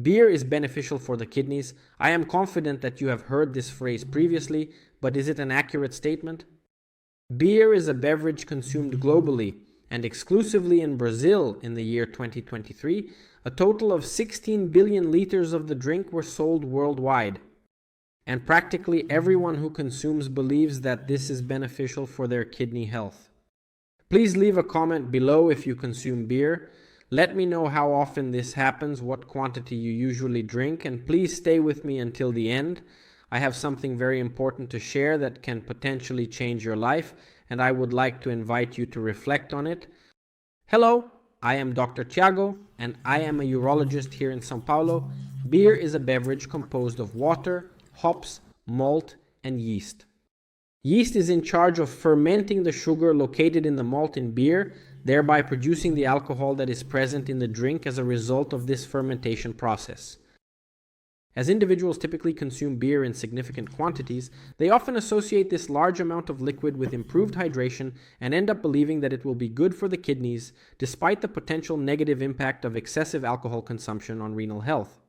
Beer is beneficial for the kidneys. I am confident that you have heard this phrase previously, but is it an accurate statement? Beer is a beverage consumed globally, and exclusively in Brazil in the year 2023, a total of 16 billion liters of the drink were sold worldwide. And practically everyone who consumes believes that this is beneficial for their kidney health. Please leave a comment below if you consume beer. Let me know how often this happens, what quantity you usually drink, and please stay with me until the end. I have something very important to share that can potentially change your life, and I would like to invite you to reflect on it. Hello, I am Dr. Tiago, and I am a urologist here in São Paulo. Beer is a beverage composed of water, hops, malt, and yeast. Yeast is in charge of fermenting the sugar located in the malt in beer, thereby producing the alcohol that is present in the drink as a result of this fermentation process. As individuals typically consume beer in significant quantities, they often associate this large amount of liquid with improved hydration and end up believing that it will be good for the kidneys, despite the potential negative impact of excessive alcohol consumption on renal health.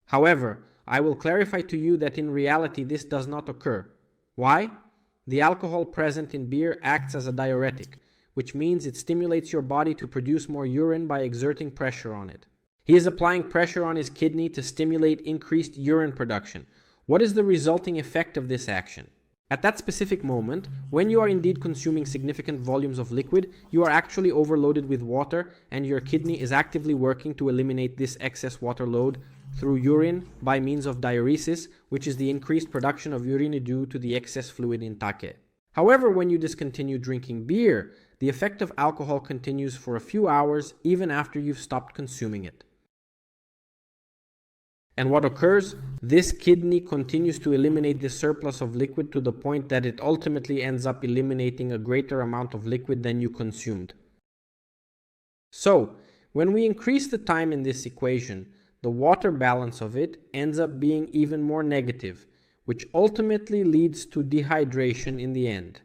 However, I will clarify to you that in reality this does not occur. Why? The alcohol present in beer acts as a diuretic, which means it stimulates your body to produce more urine by exerting pressure on it. He is applying pressure on his kidney to stimulate increased urine production. What is the resulting effect of this action? At that specific moment, when you are indeed consuming significant volumes of liquid, you are actually overloaded with water, and your kidney is actively working to eliminate this excess water load through urine by means of diuresis, which is the increased production of urine due to the excess fluid intake. However, when you discontinue drinking beer, the effect of alcohol continues for a few hours even after you've stopped consuming it. And what occurs? This kidney continues to eliminate the surplus of liquid to the point that it ultimately ends up eliminating a greater amount of liquid than you consumed. So, when we increase the time in this equation, the water balance of it ends up being even more negative, which ultimately leads to dehydration in the end.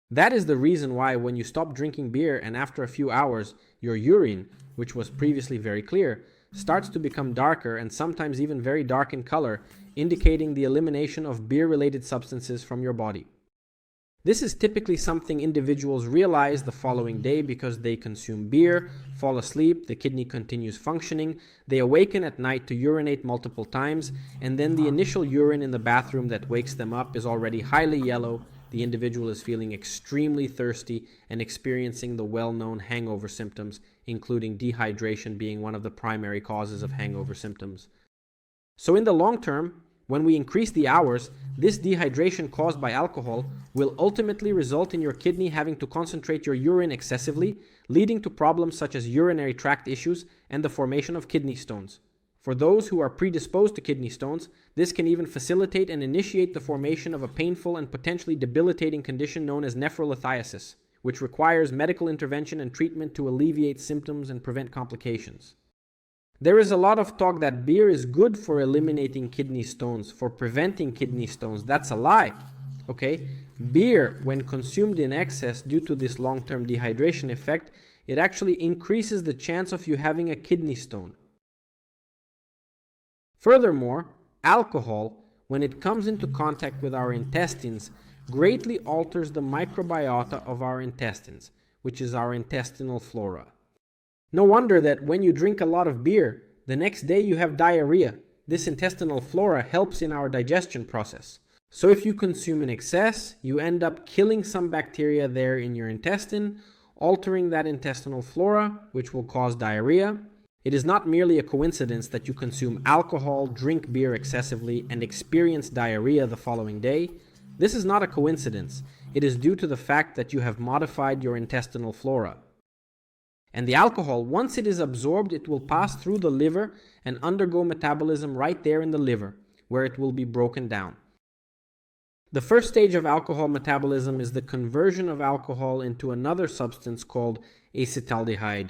That is the reason why when you stop drinking beer and after a few hours, your urine, which was previously very clear, starts to become darker and sometimes even very dark in color, indicating the elimination of beer-related substances from your body. This is typically something individuals realize the following day because they consume beer, fall asleep, the kidney continues functioning, they awaken at night to urinate multiple times, and then the initial urine in the bathroom that wakes them up is already highly yellow. The individual is feeling extremely thirsty and experiencing the well-known hangover symptoms, including dehydration being one of the primary causes of hangover symptoms. So in the long term, when we increase the hours, this dehydration caused by alcohol will ultimately result in your kidney having to concentrate your urine excessively, leading to problems such as urinary tract issues and the formation of kidney stones. For those who are predisposed to kidney stones, this can even facilitate and initiate the formation of a painful and potentially debilitating condition known as nephrolithiasis, which requires medical intervention and treatment to alleviate symptoms and prevent complications. There is a lot of talk that beer is good for eliminating kidney stones, for preventing kidney stones. That's a lie. Okay? Beer, when consumed in excess due to this long-term dehydration effect, it actually increases the chance of you having a kidney stone. Furthermore, alcohol, when it comes into contact with our intestines, greatly alters the microbiota of our intestines, which is our intestinal flora. No wonder that when you drink a lot of beer, the next day you have diarrhea. This intestinal flora helps in our digestion process. So if you consume in excess, you end up killing some bacteria there in your intestine, altering that intestinal flora, which will cause diarrhea. It is not merely a coincidence that you consume alcohol, drink beer excessively, and experience diarrhea the following day. This is not a coincidence. It is due to the fact that you have modified your intestinal flora. And the alcohol, once it is absorbed, it will pass through the liver and undergo metabolism right there in the liver, where it will be broken down. The first stage of alcohol metabolism is the conversion of alcohol into another substance called acetaldehyde.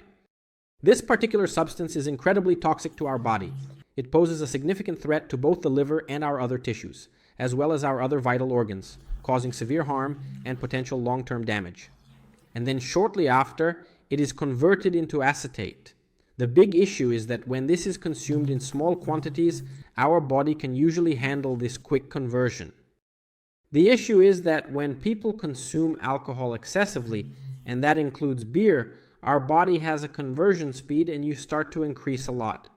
This particular substance is incredibly toxic to our body. It poses a significant threat to both the liver and our other tissues, as well as our other vital organs, causing severe harm and potential long-term damage. And then shortly after, it is converted into acetate. The big issue is that when this is consumed in small quantities, our body can usually handle this quick conversion. The issue is that when people consume alcohol excessively, and that includes beer, our body has a conversion speed and you start to increase a lot.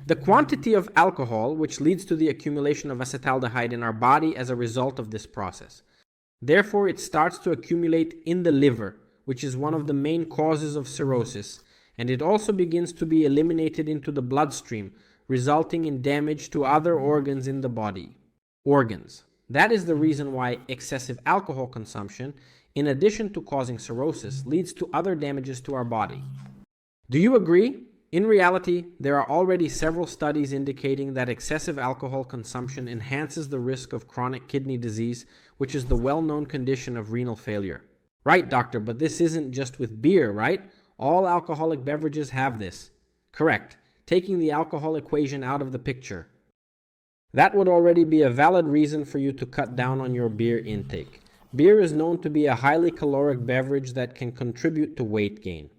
The quantity of alcohol, which leads to the accumulation of acetaldehyde in our body as a result of this process. Therefore, it starts to accumulate in the liver, which is one of the main causes of cirrhosis, and it also begins to be eliminated into the bloodstream, resulting in damage to other organs in the body. That is the reason why excessive alcohol consumption, in addition to causing cirrhosis, leads to other damages to our body. Do you agree? In reality, there are already several studies indicating that excessive alcohol consumption enhances the risk of chronic kidney disease, which is the well-known condition of renal failure. Right, doctor, but this isn't just with beer, right? All alcoholic beverages have this. Correct, taking the alcohol equation out of the picture. That would already be a valid reason for you to cut down on your beer intake. Beer is known to be a highly caloric beverage that can contribute to weight gain.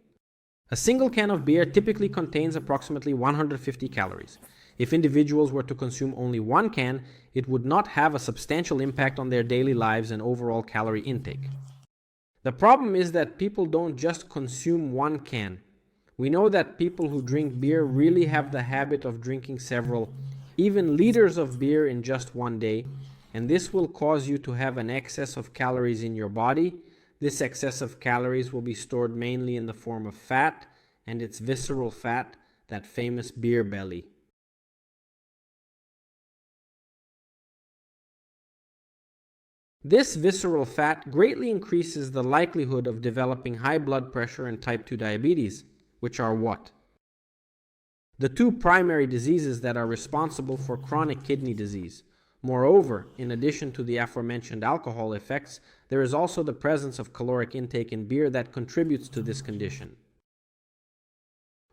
A single can of beer typically contains approximately 150 calories. If individuals were to consume only one can, it would not have a substantial impact on their daily lives and overall calorie intake. The problem is that people don't just consume one can. We know that people who drink beer really have the habit of drinking several, even liters of beer in just one day, and this will cause you to have an excess of calories in your body. This excess of calories will be stored mainly in the form of fat, and it's visceral fat, that famous beer belly. This visceral fat greatly increases the likelihood of developing high blood pressure and type 2 diabetes, which are what? The two primary diseases that are responsible for chronic kidney disease. Moreover, in addition to the aforementioned alcohol effects, there is also the presence of caloric intake in beer that contributes to this condition,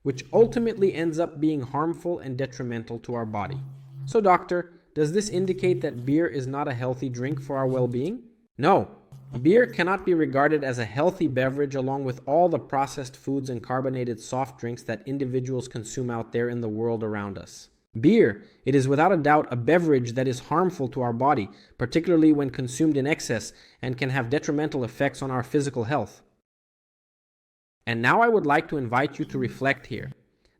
which ultimately ends up being harmful and detrimental to our body. So, doctor, does this indicate that beer is not a healthy drink for our well-being? No. Beer cannot be regarded as a healthy beverage along with all the processed foods and carbonated soft drinks that individuals consume out there in the world around us. Beer, it is without a doubt a beverage that is harmful to our body, particularly when consumed in excess, and can have detrimental effects on our physical health. And now I would like to invite you to reflect here.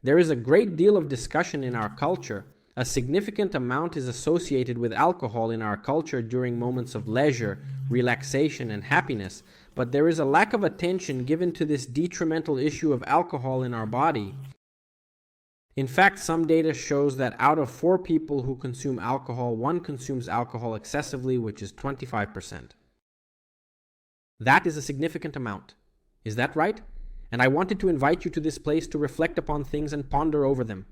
There is a great deal of discussion in our culture. A significant amount is associated with alcohol in our culture during moments of leisure, relaxation, and happiness, but there is a lack of attention given to this detrimental issue of alcohol in our body. In fact, some data shows that out of 4 people who consume alcohol, 1 consumes alcohol excessively, which is 25%. That is a significant amount. Is that right? And I wanted to invite you to this place to reflect upon things and ponder over them.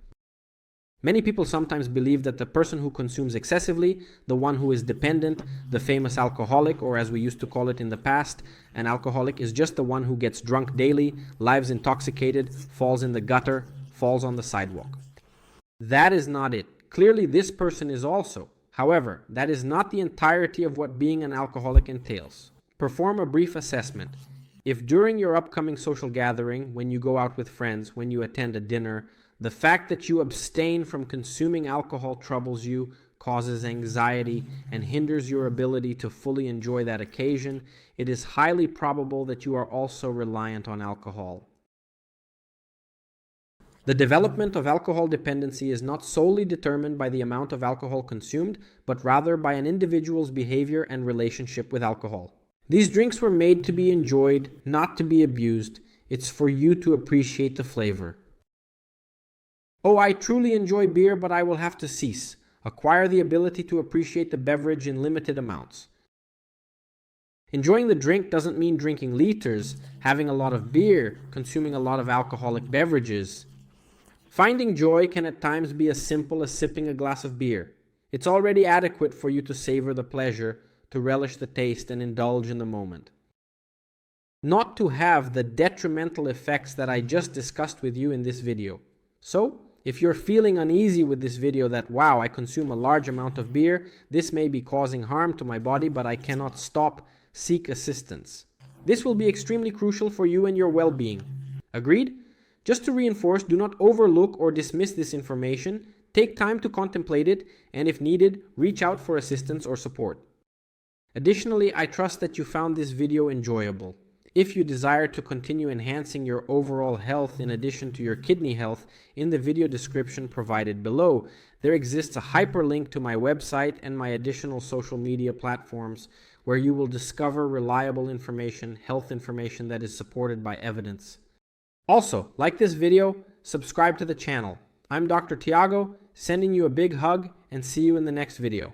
Many people sometimes believe that the person who consumes excessively, the one who is dependent, the famous alcoholic, or as we used to call it in the past, an alcoholic is just the one who gets drunk daily, lives intoxicated, falls in the gutter, falls on the sidewalk. That is not it. Clearly, this person is also. However, that is not the entirety of what being an alcoholic entails. Perform a brief assessment. If during your upcoming social gathering, when you go out with friends, when you attend a dinner, the fact that you abstain from consuming alcohol troubles you, causes anxiety, and hinders your ability to fully enjoy that occasion, it is highly probable that you are also reliant on alcohol. The development of alcohol dependency is not solely determined by the amount of alcohol consumed, but rather by an individual's behavior and relationship with alcohol. These drinks were made to be enjoyed, not to be abused. It's for you to appreciate the flavor. Oh, I truly enjoy beer, but I will have to cease. Acquire the ability to appreciate the beverage in limited amounts. Enjoying the drink doesn't mean drinking liters, having a lot of beer, consuming a lot of alcoholic beverages. Finding joy can at times be as simple as sipping a glass of beer. It's already adequate for you to savor the pleasure, to relish the taste, and indulge in the moment. Not to have the detrimental effects that I just discussed with you in this video. So, if you're feeling uneasy with this video that, wow, I consume a large amount of beer, this may be causing harm to my body, but I cannot stop, seek assistance. This will be extremely crucial for you and your well-being. Agreed? Just to reinforce, do not overlook or dismiss this information. Take time to contemplate it, and if needed, reach out for assistance or support. Additionally, I trust that you found this video enjoyable. If you desire to continue enhancing your overall health in addition to your kidney health, in the video description provided below, there exists a hyperlink to my website and my additional social media platforms where you will discover reliable information, health information that is supported by evidence. Also, like this video, subscribe to the channel. I'm Dr. Tiago, sending you a big hug, and see you in the next video.